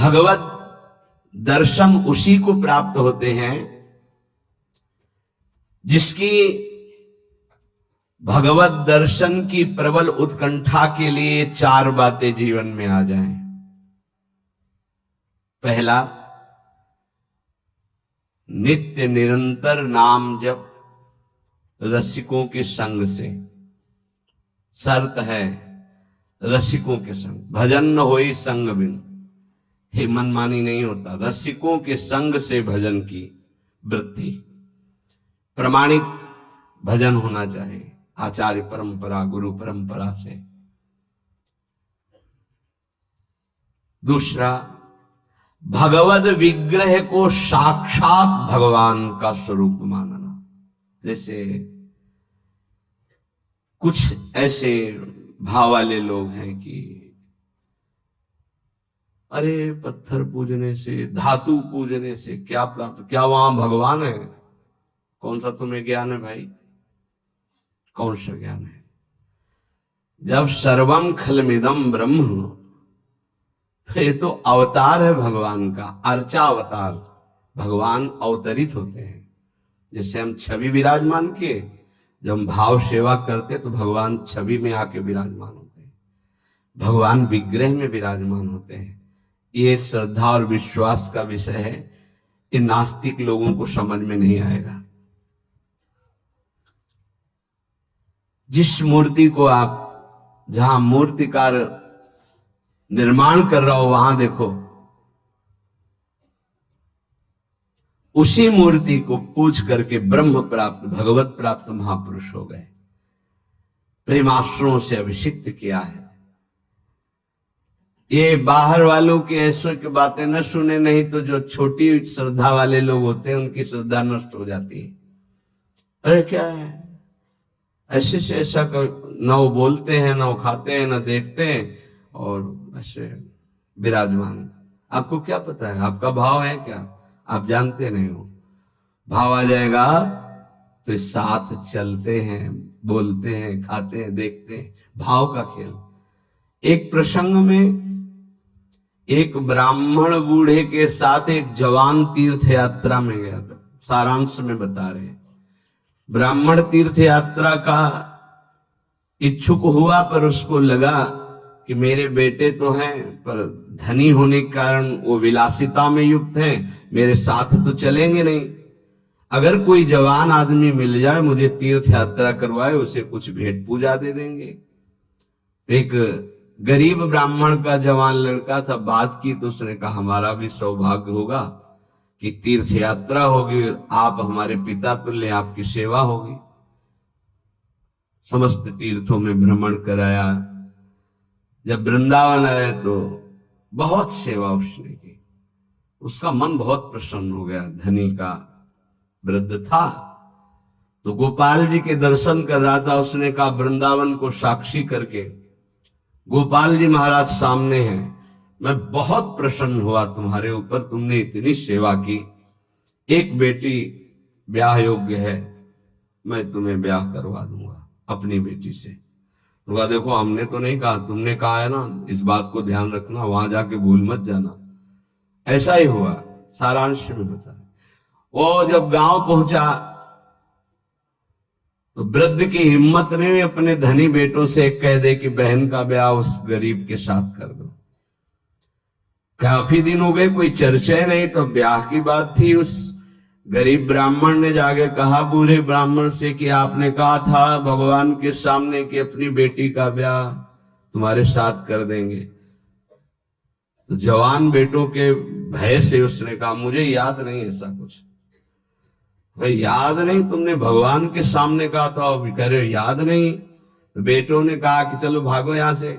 भगवत दर्शन उसी को प्राप्त होते हैं जिसकी भगवत दर्शन की प्रबल उत्कंठा के लिए 4 बातें जीवन में आ जाएं। पहला, नित्य निरंतर नाम जप रसिकों के संग से। शर्त है रसिकों के संग, भजन न होई संग बिन। हे मनमानी नहीं होता, रसिकों के संग से भजन की वृत्ति। प्रमाणित भजन होना चाहिए, आचार्य परंपरा, गुरु परंपरा से। दूसरा, भगवद विग्रह को साक्षात भगवान का स्वरूप मानना। जैसे कुछ ऐसे भाव वाले लोग हैं कि अरे पत्थर पूजने से, धातु पूजने से क्या प्राप्त, क्या वहां भगवान है? कौन सा तुम्हें ज्ञान है भाई? कौन सा ज्ञान है? जब सर्वम खलमिदम ब्रह्म, तो ये तो अवतार है भगवान का, अर्चा अवतार। भगवान अवतरित होते हैं। जैसे हम छवि विराजमान किए, जब हम भाव सेवा करते तो भगवान छवि में आके विराजमान होते हैं, भगवान विग्रह में विराजमान होते हैं। ये श्रद्धा और विश्वास का विषय है, ये नास्तिक लोगों को समझ में नहीं आएगा। जिस मूर्ति को आप, जहां मूर्तिकार निर्माण कर रहा हो, वहां देखो, उसी मूर्ति को पूज करके ब्रह्म प्राप्त, भगवत प्राप्त महापुरुष हो गए। प्रेमाश्रुओं से अभिषिक्त किया है। ये बाहर वालों की ऐसों की बातें न सुने, नहीं तो जो छोटी श्रद्धा वाले लोग होते हैं उनकी श्रद्धा नष्ट हो जाती है। अरे क्या है, ऐसे से ऐसा न वो बोलते हैं, न वो खाते हैं, न देखते हैं, और ऐसे विराजमान। आपको क्या पता है? आपका भाव है क्या? आप जानते नहीं हो। भाव आ जाएगा तो साथ चलते हैं, बोलते हैं, खाते हैं, देखते हैं। भाव का खेल। एक प्रसंग में एक ब्राह्मण बूढ़े के साथ एक जवान तीर्थ यात्रा में गया था। सारांश में बता रहे हैं। ब्राह्मण तीर्थ यात्रा का इच्छुक हुआ, पर उसको लगा कि मेरे बेटे तो हैं, पर धनी होने के कारण वो विलासिता में युक्त हैं, मेरे साथ तो चलेंगे नहीं। अगर कोई जवान आदमी मिल जाए, मुझे तीर्थ यात्रा करवाए, उसे कुछ भेंट पूजा दे देंगे। एक गरीब ब्राह्मण का जवान लड़का था, बात की तो उसने कहा हमारा भी सौभाग्य होगा कि तीर्थ यात्रा होगी, आप हमारे पिता तुल्य, आपकी सेवा होगी। समस्त तीर्थों में भ्रमण कराया। जब वृंदावन आए तो बहुत सेवा उसने की। उसका मन बहुत प्रसन्न हो गया। धनी का वृद्ध था तो गोपाल जी के दर्शन कर रहा था। उसने कहा वृंदावन को साक्षी करके, गोपाल जी महाराज सामने हैं, मैं बहुत प्रसन्न हुआ तुम्हारे ऊपर, तुमने इतनी सेवा की। एक बेटी ब्याह योग्य है, मैं तुम्हें ब्याह करवा दूंगा अपनी बेटी से। तो देखो हमने तो नहीं कहा, तुमने कहा है ना, इस बात को ध्यान रखना, वहां जाके भूल मत जाना। ऐसा ही हुआ। सारांश में बताया। वो जब गांव पहुंचा तो वृद्ध की हिम्मत नहीं, अपने धनी बेटों से कह दे कि बहन का ब्याह उस गरीब के साथ कर दो। काफी दिन हो गए, कोई चर्चा नहीं, तो ब्याह की बात थी। उस गरीब ब्राह्मण ने जाके कहा बूढ़े ब्राह्मण से कि आपने कहा था भगवान के सामने कि अपनी बेटी का ब्याह तुम्हारे साथ कर देंगे। तो जवान बेटों के भय से उसने कहा मुझे याद नहीं ऐसा कुछ। भाई याद नहीं? तुमने भगवान के सामने कहा था, और कह रहे हो याद नहीं। तो बेटों ने कहा कि चलो भागो यहां से।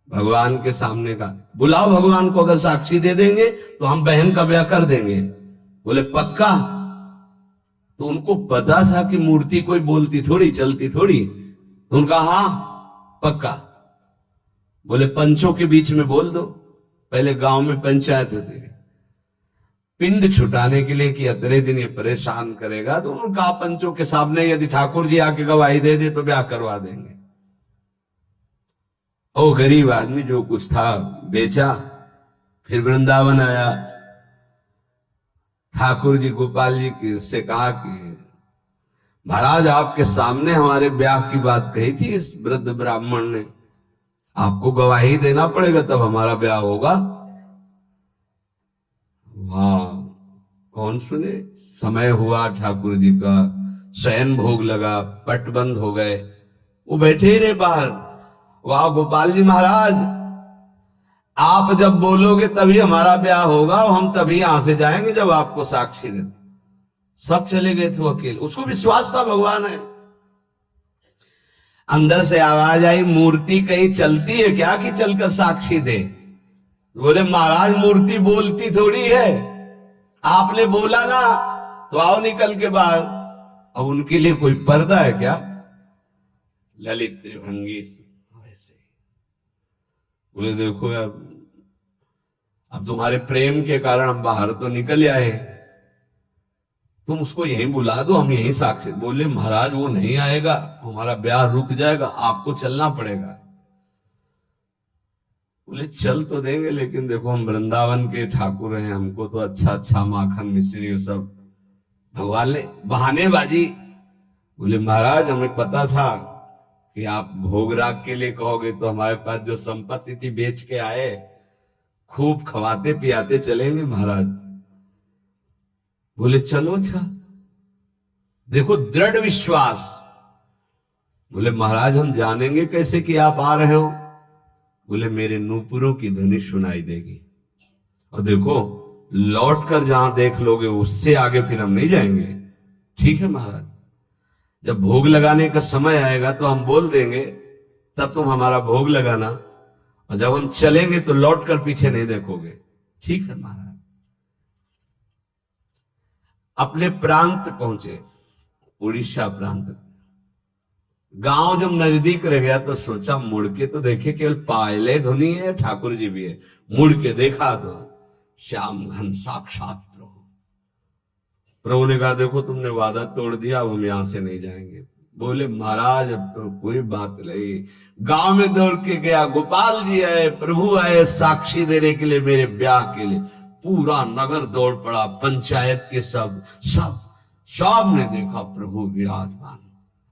भगवान के सामने का बुलाओ, भगवान को अगर साक्षी दे देंगे तो हम बहन का ब्याह कर देंगे। बोले पक्का? तो उनको पता था कि मूर्ति कोई बोलती थोड़ी, चलती थोड़ी। तो उनका हाँ पक्का। बोले पंचों के बीच में बोल दो। पहले गांव में पंचायत होती है, पिंड छुटाने के लिए कि अतरे दिन ये परेशान करेगा। तो उन्होंने कहा पंचों के सामने यदि ठाकुर जी आके गवाही दे दे तो ब्याह करवा देंगे। ओ गरीब आदमी जो कुछ था बेचा फिर वृंदावन आया, ठाकुर जी गोपाल जी की से कहा कि महाराज आपके सामने हमारे ब्याह की बात कही थी इस वृद्ध ब्राह्मण ने, आपको गवाही देना पड़ेगा तब हमारा ब्याह होगा। वाह, कौन सुने। समय हुआ, ठाकुर जी का शयन भोग लगा, पट बंद हो गए, वो बैठे ही रहे बाहर। वाह गोपाल जी महाराज, आप जब बोलोगे तभी हमारा ब्याह होगा और हम तभी यहां से जाएंगे जब आपको साक्षी दे। सब चले गए थे वो अकेले, उसको विश्वास था भगवान है। अंदर से आवाज आई, मूर्ति कहीं चलती है क्या कि चलकर साक्षी दे। बोले महाराज मूर्ति बोलती थोड़ी है, आपने बोला ना तो आओ निकल के बाहर। अब उनके लिए कोई पर्दा है क्या? ललित त्रिभंगी वैसे। बोले देखो यार, अब तुम्हारे प्रेम के कारण हम बाहर तो निकल आए, तुम उसको यहीं बुला दो, हम यहीं साक्षी। बोले महाराज वो नहीं आएगा, हमारा ब्याह रुक जाएगा, आपको चलना पड़ेगा। बोले चल तो देंगे, लेकिन देखो हम वृंदावन के ठाकुर हैं, हमको तो अच्छा अच्छा माखन मिश्री सब। भगवान ने बहानेबाजी। बोले महाराज हमें पता था कि आप भोग राग के लिए कहोगे, तो हमारे पास जो संपत्ति थी बेच के आए, खूब खवाते पियाते चलेंगे महाराज। बोले चलो अच्छा, देखो दृढ़ विश्वास। बोले महाराज हम जानेंगे कैसे कि आप आ रहे हो? बोले मेरे नूपुरों की ध्वनि सुनाई देगी, और देखो लौट कर जहां देख लोगे उससे आगे फिर हम नहीं जाएंगे। ठीक है महाराज, जब भोग लगाने का समय आएगा तो हम बोल देंगे, तब तुम हमारा भोग लगाना, और जब हम चलेंगे तो लौट कर पीछे नहीं देखोगे। ठीक है महाराज। अपने प्रांत पहुंचे, उड़ीसा प्रांत। गांव जब नजदीक रह गया तो सोचा मुड़ के तो देखे, केवल पायले धुनी है, ठाकुर जी भी है। मुड़ के देखा तो श्याम घन साक्षात प्रभु। प्रभु ने कहा देखो तुमने वादा तोड़ दिया, अब हम यहां से नहीं जाएंगे। बोले महाराज अब तो कोई बात नहीं। गांव में दौड़ के गया, गोपाल जी आए, प्रभु आए साक्षी देने के लिए मेरे ब्याह के लिए। पूरा नगर दौड़ पड़ा, पंचायत के सब ने देखा प्रभु विराजमान।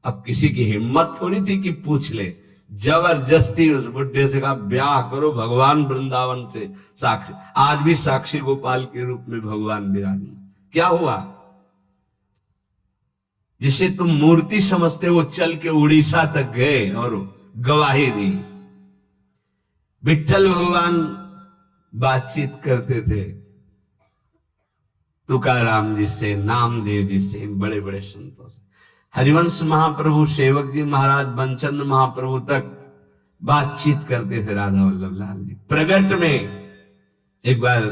अब किसी की हिम्मत थोड़ी थी कि पूछ ले, जबरदस्ती उस बुड्ढे से कहा ब्याह करो भगवान वृंदावन से साक्षी। आज भी साक्षी गोपाल के रूप में भगवान विराजमान। क्या हुआ? जिसे तुम मूर्ति समझते वो चल के उड़ीसा तक गए और गवाही दी। विठ्ठल भगवान बातचीत करते थे तुकाराम जी से, नामदेव जी से, बड़े बड़े संतों से। हरिवंश महाप्रभु, सेवक जी महाराज, बनचंद महाप्रभु तक बातचीत करते थे राधा वल्लभ लाल जी। प्रगट में एक बार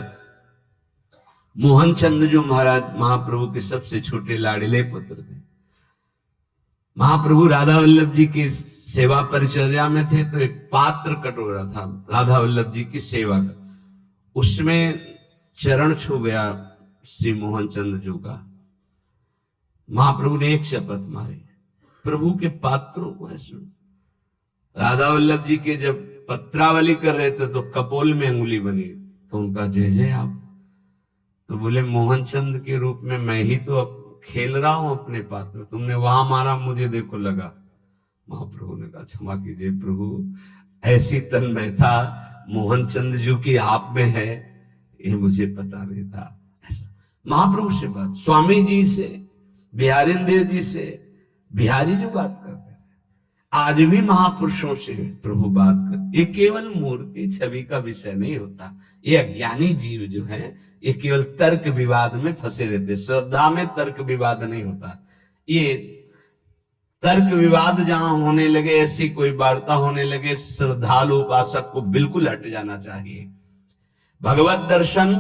मोहन चंद जो महाराज महाप्रभु के सबसे छोटे लाडले पुत्र थे, महाप्रभु राधा वल्लभ जी की सेवा परिचर्या में थे, तो एक पात्र कटोरा था राधा वल्लभ जी की सेवा का, उसमें चरण छू गया श्री मोहन चंद जी का। महाप्रभु ने एक शपथ मारी, प्रभु के पात्रों को ऐसे। राधा वल्लभ जी के जब पत्रावली कर रहे थे तो कपोल में अंगुली बनी, तो उनका जय जय आप। तो बोले मोहन चंद के रूप में मैं ही तो अब खेल रहा हूं अपने पात्र, तुमने वहां मारा मुझे देखो लगा। महाप्रभु ने कहा क्षमा कीजिए प्रभु, ऐसी तन्मयता मोहन चंद जी की आप में है, ये मुझे पता नहीं था। ऐसा महाप्रभु से बात, स्वामी जी से, बिहारिंदेव जी से, बिहारी जो बात करते थे, आज भी महापुरुषों से प्रभु बात कर। ये केवल मूर्ति छवि का विषय नहीं होता। ये अज्ञानी जीव जो है ये केवल तर्क विवाद में फंसे रहते। श्रद्धा में तर्क विवाद नहीं होता। ये तर्क विवाद जहां होने लगे, ऐसी कोई वार्ता होने लगे, श्रद्धालु उपासक को बिल्कुल हट जाना चाहिए। भगवत दर्शन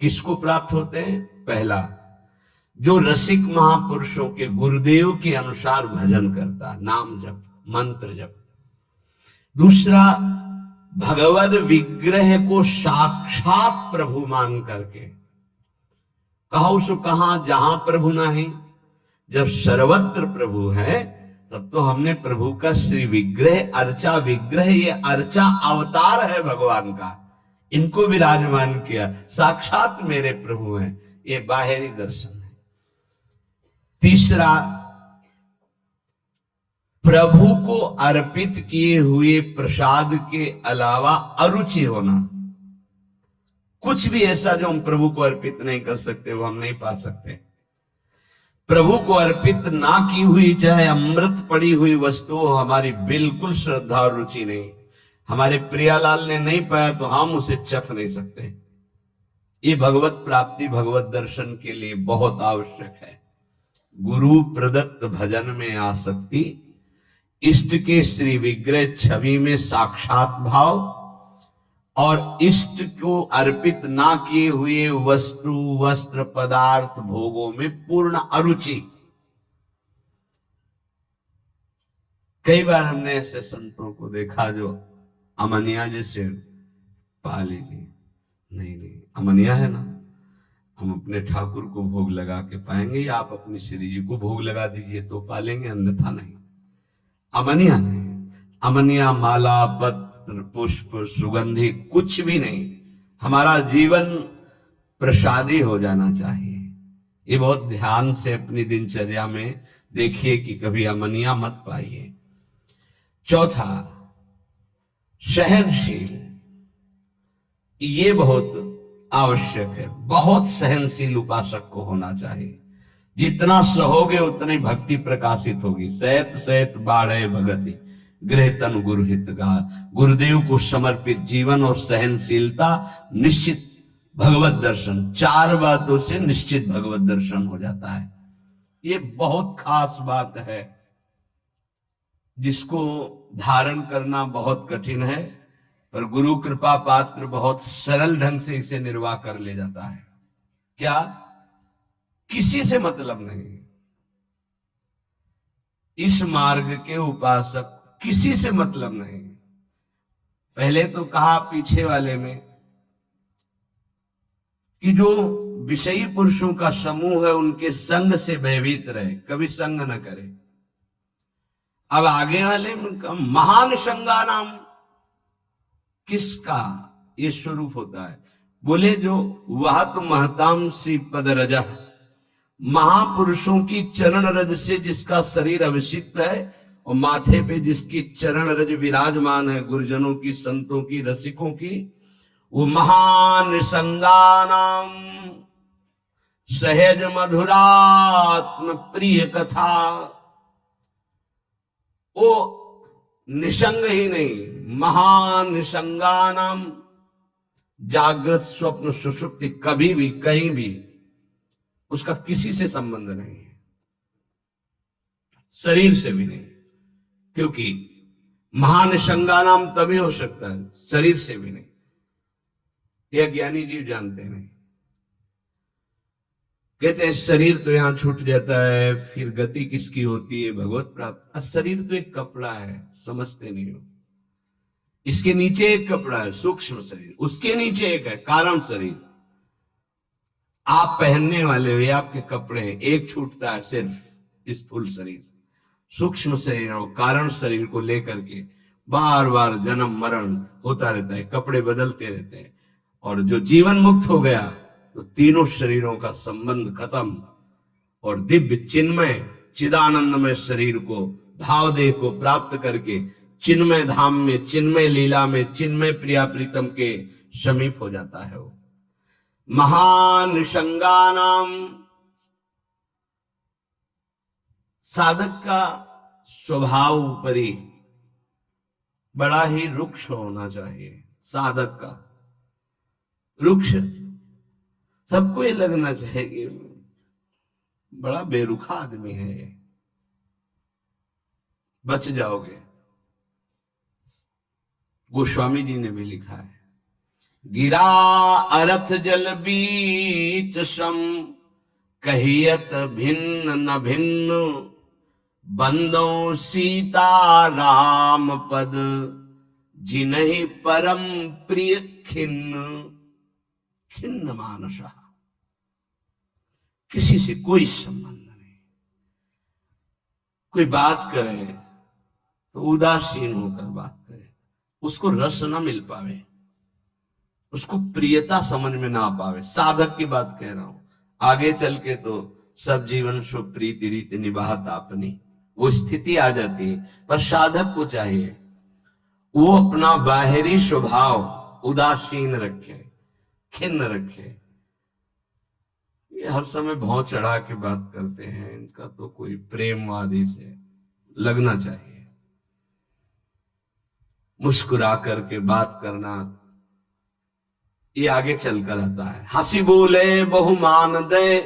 किसको प्राप्त होते हैं? पहला, जो रसिक महापुरुषों के गुरुदेव के अनुसार भजन करता, नाम जप, मंत्र जप। दूसरा, भगवद विग्रह को साक्षात प्रभु मान करके। कहो सो कहां जहां प्रभु नहीं, जब सर्वत्र प्रभु है तब तो हमने प्रभु का श्री विग्रह, अर्चा विग्रह, ये अर्चा अवतार है भगवान का, इनको विराजमान किया, साक्षात मेरे प्रभु हैं। ये बाहरी दर्शन है। तीसरा, प्रभु को अर्पित किए हुए प्रसाद के अलावा अरुचि होना। कुछ भी ऐसा जो हम प्रभु को अर्पित नहीं कर सकते वो हम नहीं पा सकते। प्रभु को अर्पित ना की हुई चाहे अमृत पड़ी हुई वस्तु हमारी बिल्कुल श्रद्धा और रुचि नहीं। हमारे प्रियालाल ने नहीं पाया तो हम उसे चख नहीं सकते। ये भगवत प्राप्ति, भगवत दर्शन के लिए बहुत आवश्यक है। गुरु प्रदत्त भजन में आसक्ति, इष्ट के श्री विग्रह छवि में साक्षात भाव और इष्ट को अर्पित ना किए हुए वस्तु, वस्त्र, पदार्थ, भोगों में पूर्ण अरुचि। कई बार हमने ऐसे संतों को देखा जो अमनिया जैसे पा लीजिए, नहीं अमनिया है ना, हम अपने ठाकुर को भोग लगा के पाएंगे या आप अपनी श्री जी को भोग लगा दीजिए तो पालेंगे, अन्यथा नहीं। अमनिया नहीं, अमनिया माला, पत्र, पुष्प, सुगंधि कुछ भी नहीं। हमारा जीवन प्रसादी हो जाना चाहिए। ये बहुत ध्यान से अपनी दिनचर्या में देखिए कि कभी अमनिया मत पाइए। चौथा, सहनशील। ये बहुत आवश्यक है। बहुत सहनशील उपासक को होना चाहिए। जितना सहोगे उतनी भक्ति प्रकाशित होगी। सहत सहत बाढ़े भगति, गृह तन गुरु हितगार। गुरुदेव को समर्पित जीवन और सहनशीलता, निश्चित भगवत दर्शन। चार बातों से निश्चित भगवत दर्शन हो जाता है। ये बहुत खास बात है जिसको धारण करना बहुत कठिन है, पर गुरु कृपा पात्र बहुत सरल ढंग से इसे निर्वाह कर ले जाता है। क्या? किसी से मतलब नहीं। इस मार्ग के उपासक किसी से मतलब नहीं। पहले तो कहा पीछे वाले में कि जो विषयी पुरुषों का समूह है उनके संग से भयभीत रहे, कभी संग न करे। अब आगे वाले में कहा महान संगा नाम। किसका ये स्वरूप होता है? बोले जो वह तो महताम सी पद रजा, महापुरुषों की चरण रज से जिसका शरीर अभिषिक्त है और माथे पे जिसकी चरण रज विराजमान है, गुरुजनों की, संतों की, रसिकों की, वो महान संगानाम सहज मधुरात्म प्रिय कथा। वो निसंग ही नहीं, महान संगानाम, जागृत स्वप्न सुषुप्ति कभी भी कहीं भी उसका किसी से संबंध नहीं है, शरीर से भी नहीं। क्योंकि महान संगानाम तभी हो सकता है, शरीर से भी नहीं। यह ज्ञानी जीव जानते नहीं। कहते हैं शरीर तो यहां छूट जाता है, फिर गति किसकी होती है? भगवत प्राप्त। शरीर तो एक कपड़ा है, समझते नहीं हो। इसके नीचे एक कपड़ा है, सूक्ष्म शरीर, उसके नीचे एक है कारण शरीर। आप पहनने वाले हो, ये आपके कपड़े हैं। एक छूटता है सिर्फ स्थूल शरीर। सूक्ष्म शरीर और कारण शरीर को लेकर के बार बार जन्म मरण होता रहता है, कपड़े बदलते रहते हैं। और जो जीवन मुक्त हो गया तो तीनों शरीरों का संबंध खत्म और दिव्य चिन्मय चिदानंदमय शरीर को, भाव देह को प्राप्त करके चिन्मय धाम में, चिन्मय लीला में, चिन्मय प्रिया प्रीतम के समीप हो जाता है। वो महान संगानाम। साधक का स्वभाव ऊपरी बड़ा ही रुक्ष होना चाहिए। साधक का रुक्ष, सबको ये लगना चाहिए कि बड़ा बेरुखा आदमी है, बच जाओगे। गोस्वामी जी ने भी लिखा है, गिरा अरथ जल बीच सम, कहियत भिन्न न भिन्न, बंदो सीता राम पद, जिन्हि परम प्रिय खिन्न। खिन्न मानसा, किसी से कोई संबंध नहीं। कोई बात करे तो उदासीन होकर बात करे, उसको रस न मिल पावे। उसको प्रियता समझ में ना पावे। साधक की बात कह रहा हूं, आगे चल के तो सब जीवन सो प्रीति रीति निभात आपनी, वो स्थिति आ जाती है। पर साधक को चाहिए वो अपना बाहरी स्वभाव उदासीन रखे, खिन्न रखे। ये हर समय भौं चढ़ा के बात करते हैं, इनका तो कोई प्रेमवादी से लगना चाहिए। मुस्कुरा करके बात करना, ये आगे चलकर आता है। हंसी बोले बहुमान दे,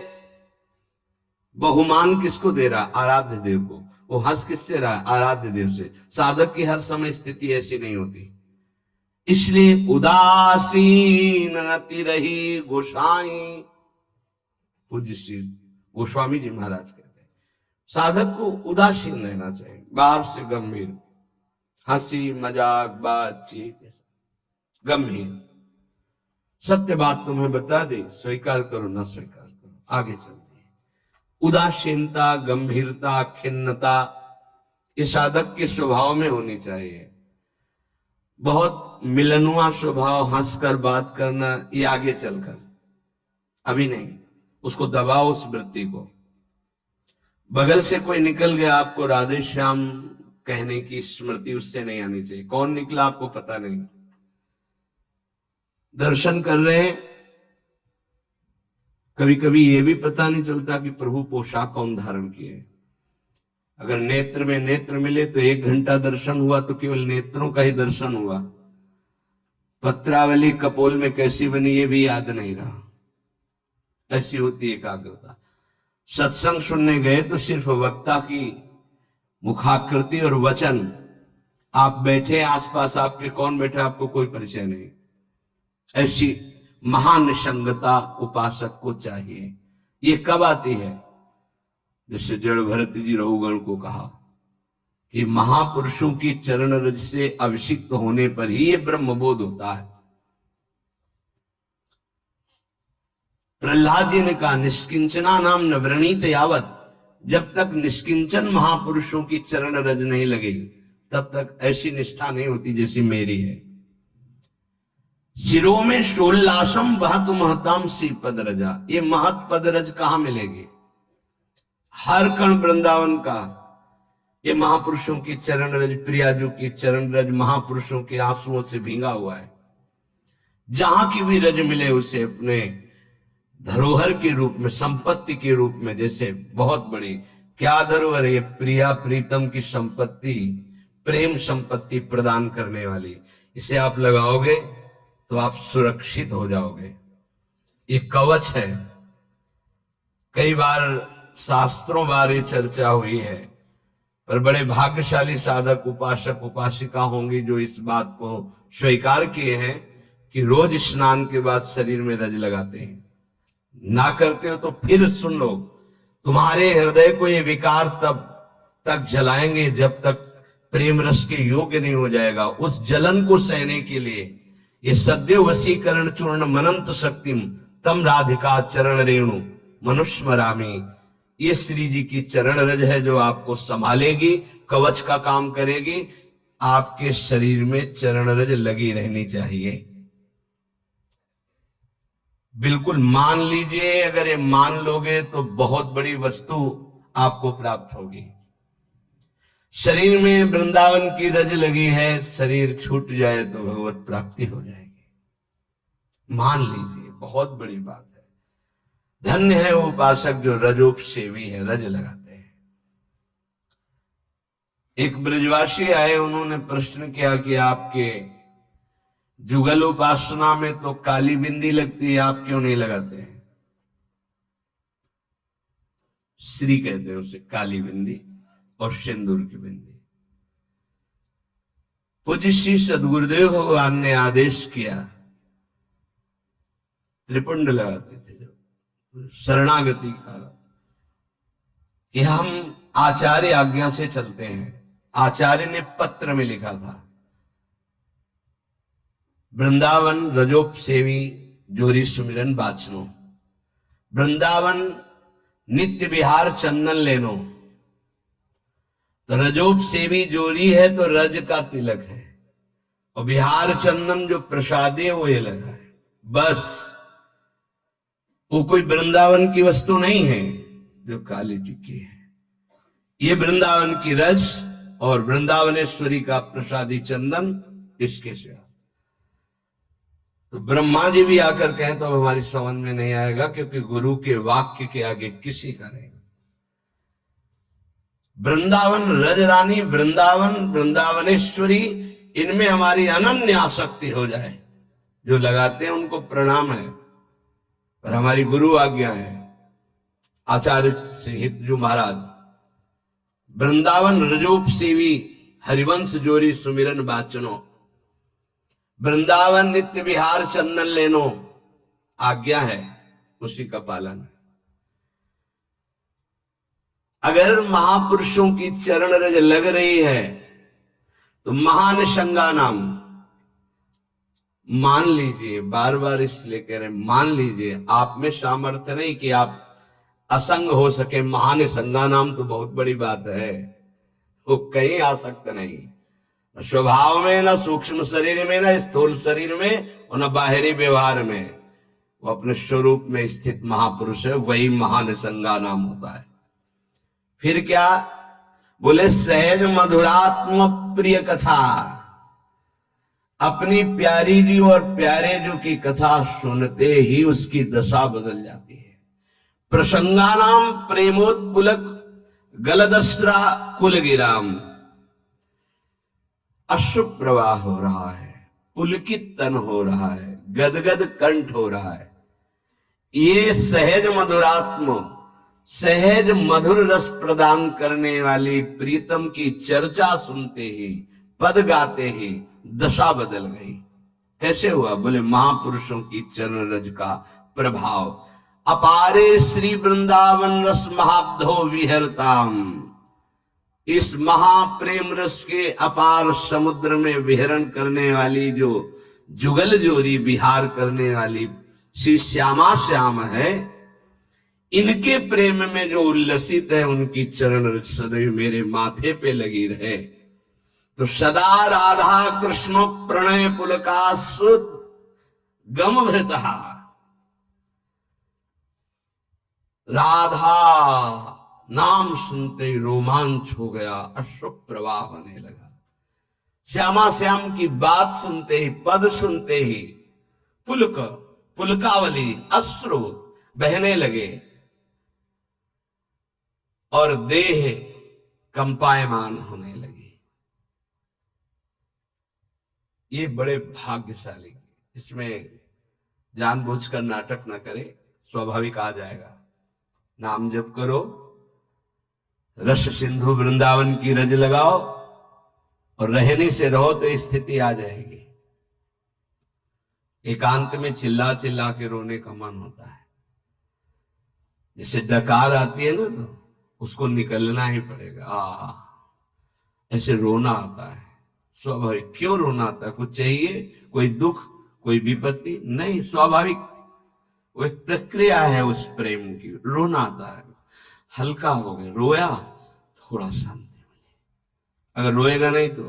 बहुमान किसको दे रहा? आराध्य देव को। वो हंस किससे रहा? आराध्य देव से। साधक की हर समय स्थिति ऐसी नहीं होती, इसलिए उदासीन रति रही गोसाई। पूज्य श्री गोस्वामी जी महाराज कहते हैं साधक को उदासीन रहना चाहिए, बाहर से गंभीर, हंसी मजाक बातचीत गंभीर। सत्य बात तुम्हें बता दे, स्वीकार करो ना स्वीकार करो, आगे चलते हैं। उदासीनता, गंभीरता, खिन्नता ये साधक के स्वभाव में होनी चाहिए। बहुत मिलनुआ स्वभाव, हंसकर बात करना, ये आगे चलकर, अभी नहीं। उसको दबाओ उस वृत्ति को। बगल से कोई निकल गया, आपको राधे श्याम कहने की स्मृति उससे नहीं आनी चाहिए। कौन निकला आपको पता नहीं। दर्शन कर रहे हैं, कभी कभी ये भी पता नहीं चलता कि प्रभु पोशाक कौन धारण किए। अगर नेत्र में नेत्र मिले तो 1 घंटा दर्शन हुआ तो केवल नेत्रों का ही दर्शन हुआ। पत्रावली कपोल में कैसी बनी ये भी याद नहीं रहा। ऐसी होती एकाग्रता। सत्संग सुनने गए तो सिर्फ वक्ता की मुखाकृति और वचन, आप बैठे आसपास आपके कौन बैठा आपको कोई परिचय नहीं। ऐसी महानिसंगता उपासक को चाहिए। ये कब आती है? जैसे जड़ भरत जी रघुगण को कहा कि महापुरुषों की चरण रज से अभिषिक्त होने पर ही ये ब्रह्मबोध होता है। प्रहलाद जी ने कहा निष्किंचना नाम न वृणीत यावत, जब तक निष्किंचन महापुरुषों की चरण रज नहीं लगेगी तब तक ऐसी निष्ठा नहीं होती जैसी मेरी है। शिरो में शोल्लासम बहत महताम सी पद रजा, ये महत पद रज कहां मिलेगी? हर कण वृंदावन का ये महापुरुषों की चरण रज, प्रियाजू की चरण रज महापुरुषों के आंसुओं से भींगा हुआ है। जहां की भी रज मिले उसे अपने धरोहर के रूप में, संपत्ति के रूप में, जैसे बहुत बड़ी क्या धरोहर है ये, प्रिया प्रीतम की संपत्ति, प्रेम संपत्ति प्रदान करने वाली। इसे आप लगाओगे तो आप सुरक्षित हो जाओगे। ये कवच है। कई बार शास्त्रों बारे चर्चा हुई है, पर बड़े भाग्यशाली साधक उपासक उपासिका होंगी जो इस बात को स्वीकार किए हैं कि रोज स्नान के बाद शरीर में रज लगाते हैं। ना करते हो तो फिर सुन लो, तुम्हारे हृदय को ये विकार तब तक जलाएंगे जब तक प्रेम रस के योग्य नहीं हो जाएगा। उस जलन को सहने के लिए ये सद्य वशीकरण चूर्ण मनंत शक्तिम तम राधिका चरण रेणु मनुष्मरामी, ये श्री जी की चरण रज है जो आपको संभालेगी, कवच का काम करेगी। आपके शरीर में चरण रज लगी रहनी चाहिए। बिल्कुल मान लीजिए, अगर ये मान लोगे तो बहुत बड़ी वस्तु आपको प्राप्त होगी। शरीर में वृंदावन की रज लगी है, शरीर छूट जाए तो भगवत प्राप्ति हो जाएगी। मान लीजिए, बहुत बड़ी बात है। धन्य है वो उपासक जो रजोप सेवी है, रज लगाते हैं। एक ब्रजवासी आए, उन्होंने प्रश्न किया कि आपके जुगल उपासना में तो काली बिंदी लगती है, आप क्यों नहीं लगाते हैं? श्री कहते हैं उसे, काली बिंदी और सिंदूर की बिंदी। पूज्य श्री सदगुरुदेव भगवान ने आदेश किया, त्रिपुंड लगाते थे जब शरणागति का, कि हम आचार्य आज्ञा से चलते हैं। आचार्य ने पत्र में लिखा था, वृंदावन रजोप सेवी जोरी सुमिरन बाचनो, वृंदावन नित्य विहार चंदन लेनो। तो रजोप सेवी जोरी है तो रज का तिलक है, और बिहार चंदन जो प्रसादी है वो ये लगा है। बस वो कोई वृंदावन की वस्तु नहीं है जो काली जी की है। ये वृंदावन की रस और वृंदावनेश्वरी का प्रसादी चंदन इसके से। तो ब्रह्मा जी भी आकर कहें तो हमारी समझ में नहीं आएगा, क्योंकि गुरु के वाक्य के आगे किसी का नहीं। वृंदावन रजरानी, वृंदावन वृंदावनेश्वरी, इनमें हमारी अनन्य आसक्ति हो जाए। जो लगाते हैं उनको प्रणाम है, पर हमारी गुरु आज्ञा है। आचार्य हित जो महाराज, वृंदावन रजोप सेवी हरिवंश जोरी सुमिरन बाचनो, वृंदावन नित्य विहार चंदन लेनो, आज्ञा है, उसी का पालन है। अगर महापुरुषों की चरण रज लग रही है तो महानिशंगा नाम मान लीजिए। बार बार इसलिए कह रहे मान लीजिए, आप में सामर्थ्य नहीं कि आप असंग हो सके। महानिशंगा नाम तो बहुत बड़ी बात है, वो कहीं आ सकते नहीं, न स्वभाव में, न सूक्ष्म शरीर में, न स्थूल शरीर में, और न बाहरी व्यवहार में। वो अपने स्वरूप में स्थित महापुरुष है, वही महानिशंगा नाम होता है। फिर क्या बोले? सहज मधुरात्म प्रिय कथा, अपनी प्यारी जी और प्यारे जी की कथा सुनते ही उसकी दशा बदल जाती है। प्रसंगानाम प्रेमोत्पुलक गलदस्रा कुलगिराम, अश्रु प्रवाह हो रहा है, पुलकित तन हो रहा है, गदगद कंठ हो रहा है। ये सहज मधुरात्म, सहज मधुर रस प्रदान करने वाली प्रीतम की चर्चा सुनते ही, पद गाते ही दशा बदल गई। कैसे हुआ? बोले महापुरुषों की चरण रज का प्रभाव। अपारे श्री वृंदावन रस महाब्धो विहरताम, इस महाप्रेम रस के अपार समुद्र में विहरण करने वाली, जो जुगल जोरी विहार करने वाली श्री श्यामा श्याम है, इनके प्रेम में जो उल्लसित है, उनकी चरण रज सदैव मेरे माथे पे लगी रहे। तो सदा राधा कृष्ण प्रणय पुलकासुत गमभृता, राधा नाम सुनते ही रोमांच हो गया, अश्रु प्रवाह होने लगा। श्यामा श्याम की बात सुनते ही, पद सुनते ही पुलक, पुलकावली, अश्रु बहने लगे और देह कंपायमान होने लगी। ये बड़े भाग्यशाली, इसमें जानबूझकर नाटक न करे, स्वाभाविक आ जाएगा। नाम जप करो, रस सिंधु वृंदावन की रज लगाओ और रहनी से रहो तो स्थिति आ जाएगी। एकांत में चिल्ला चिल्ला के रोने का मन होता है। जैसे डकार आती है ना, तो उसको निकलना ही पड़ेगा। ऐसे रोना आता है स्वाभाविक। क्यों रोना आता है? कुछ चाहिए, कोई दुख, कोई विपत्ति? नहीं, स्वाभाविक वो एक प्रक्रिया है उस प्रेम की। रोना आता है, हल्का हो गया, रोया, थोड़ा शांति मिली। अगर रोएगा नहीं तो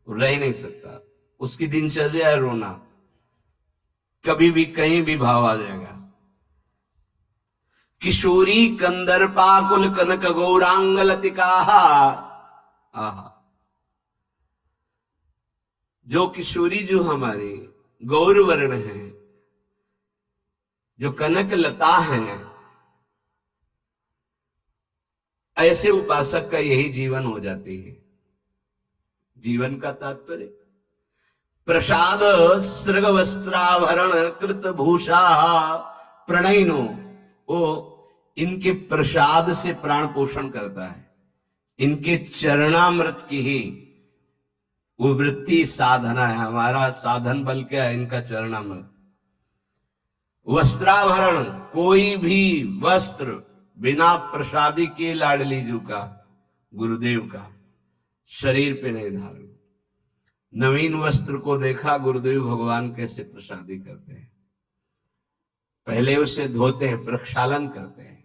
रह ही नहीं सकता। उसकी दिनचर्या है रोना, कभी भी कहीं भी भाव आ जाएगा। किशोरी कंदर्पाकुल कनक गौरांग लतिका, आहा, जो किशोरी जो हमारी गौर वर्ण है, जो कनक लता है, ऐसे उपासक का यही जीवन हो जाती है। जीवन का तात्पर्य प्रसाद सृग वस्त्राभरण कृत भूषा प्रणयनो, वो इनके प्रसाद से प्राण पोषण करता है। इनके चरणामृत की ही वो वृत्ति साधना है। हमारा साधन बल क्या है? इनका चरणामृत। वस्त्राभरण, कोई भी वस्त्र बिना प्रसादी के लाडली जू का, गुरुदेव का, शरीर पे नहीं धारण। नवीन वस्त्र को देखा गुरुदेव भगवान कैसे प्रसादी करते हैं। पहले उसे धोते हैं, प्रक्षालन करते हैं,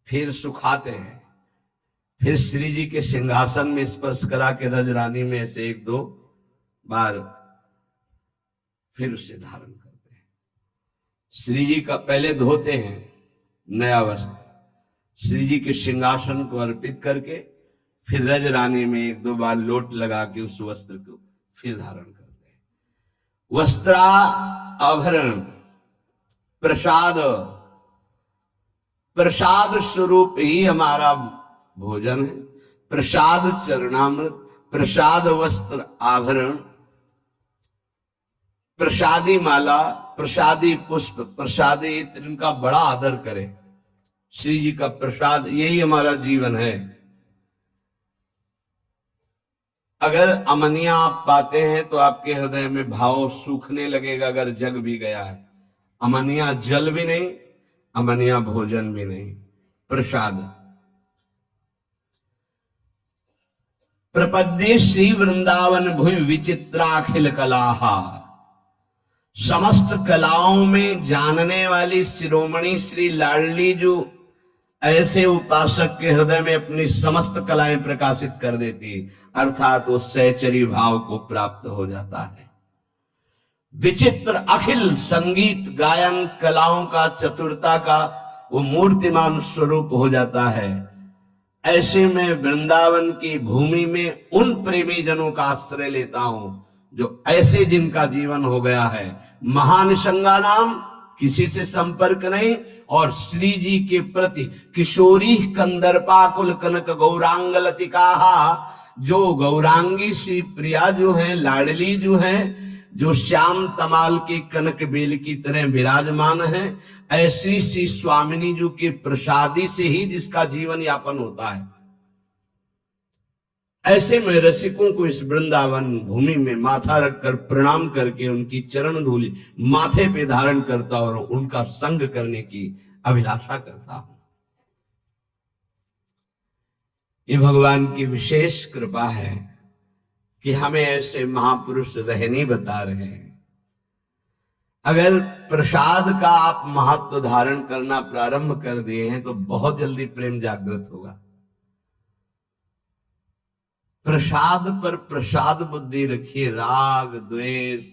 फिर सुखाते हैं, फिर श्री जी के सिंहासन में स्पर्श करा के रजरानी में ऐसे 1-2 बार फिर उसे धारण करते हैं। श्री जी का पहले धोते हैं नया वस्त्र, श्री जी के सिंहासन को अर्पित करके फिर रज रानी में 1-2 बार लोट लगा के उस वस्त्र को फिर धारण करते हैं। वस्त्रा आभरण प्रसाद, प्रसाद स्वरूप ही हमारा भोजन है। प्रसाद चरणामृत, प्रसाद वस्त्र आभरण, प्रसादी माला, प्रसादी पुष्प, प्रसादी इत्र, इनका बड़ा आदर करें। श्री जी का प्रसाद यही हमारा जीवन है। अगर अमनिया आप पाते हैं तो आपके हृदय में भाव सूखने लगेगा। अगर जग भी गया है, अमनिया जल भी नहीं, अमनिया भोजन भी नहीं, प्रसाद। प्रपद्ये श्री वृंदावन भुवि विचित्राखिल कलाहा, समस्त कलाओं में जानने वाली शिरोमणि श्री लाडली जो ऐसे उपासक के हृदय में अपनी समस्त कलाएं प्रकाशित कर देती, अर्थात वो सहचरी भाव को प्राप्त हो जाता है। विचित्र अखिल संगीत गायन कलाओं का, चतुरता का वो मूर्तिमान स्वरूप हो जाता है। ऐसे में वृंदावन की भूमि में उन प्रेमी जनों का आश्रय लेता हूं जो ऐसे जिनका जीवन हो गया है महानिशंगा नाम, किसी से संपर्क नहीं, और श्री जी के प्रति किशोरी कंदर्पाकुल कनक गौरांग लतिका, जो गौरांगी श्री प्रिया जो है, लाडली जो है, जो श्याम तमाल की कनक बेल की तरह विराजमान है, ऐसी श्री स्वामिनी जी के प्रसादी से ही जिसका जीवन यापन होता है। ऐसे में रसिकों को इस वृंदावन भूमि में माथा रखकर प्रणाम करके उनकी चरण धूलि माथे पे धारण करता और उनका संग करने की अभिलाषा करता हूं। ये भगवान की विशेष कृपा है कि हमें ऐसे महापुरुष रहनी बता रहे हैं। अगर प्रसाद का आप महत्व धारण करना प्रारंभ कर दिए हैं तो बहुत जल्दी प्रेम जागृत होगा। प्रसाद पर प्रसाद बुद्धि रखिए, राग द्वेष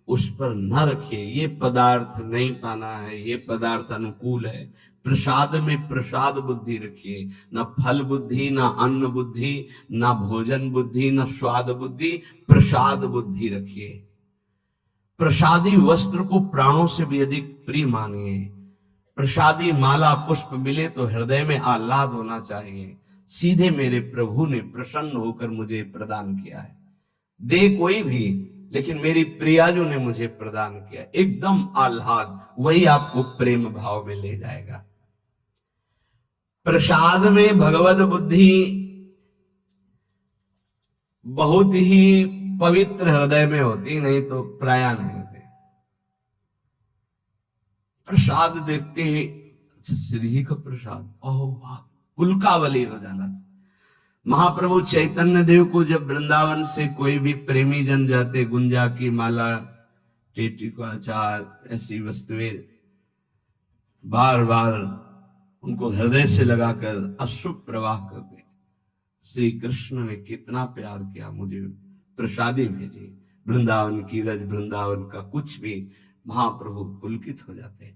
उस पर न रखिए। ये पदार्थ नहीं पाना है, ये पदार्थ अनुकूल है। प्रसाद में प्रसाद बुद्धि रखिए, न फल बुद्धि, न अन्न बुद्धि, न भोजन बुद्धि, न स्वाद बुद्धि, प्रसाद बुद्धि रखिए। प्रसादी वस्त्र को प्राणों से भी अधिक प्रिय मानिए। प्रसादी माला पुष्प मिले तो हृदय में आह्लाद होना चाहिए। सीधे मेरे प्रभु ने प्रसन्न होकर मुझे प्रदान किया है। दे कोई भी, लेकिन मेरी प्रियाजू ने मुझे प्रदान किया, एकदम आह्लाद, वही आपको प्रेम भाव में ले जाएगा। प्रसाद में भगवत बुद्धि बहुत ही पवित्र हृदय में होती, नहीं तो प्राय नहीं होते। प्रसाद देखते ही श्री जी का प्रसाद, ओह वाह, उल्कावली हो जाना। महाप्रभु चैतन्य देव को जब वृंदावन से कोई भी प्रेमी जन जाते, गुंजा की माला, टेटी का अचार, ऐसी वस्तुएं बार बार उनको हृदय से लगाकर अश्रु प्रवाह करते। श्री कृष्ण ने कितना प्यार किया, मुझे प्रसादी भेजी। वृंदावन की रज, वृंदावन का कुछ भी, महाप्रभु पुलकित हो जाते।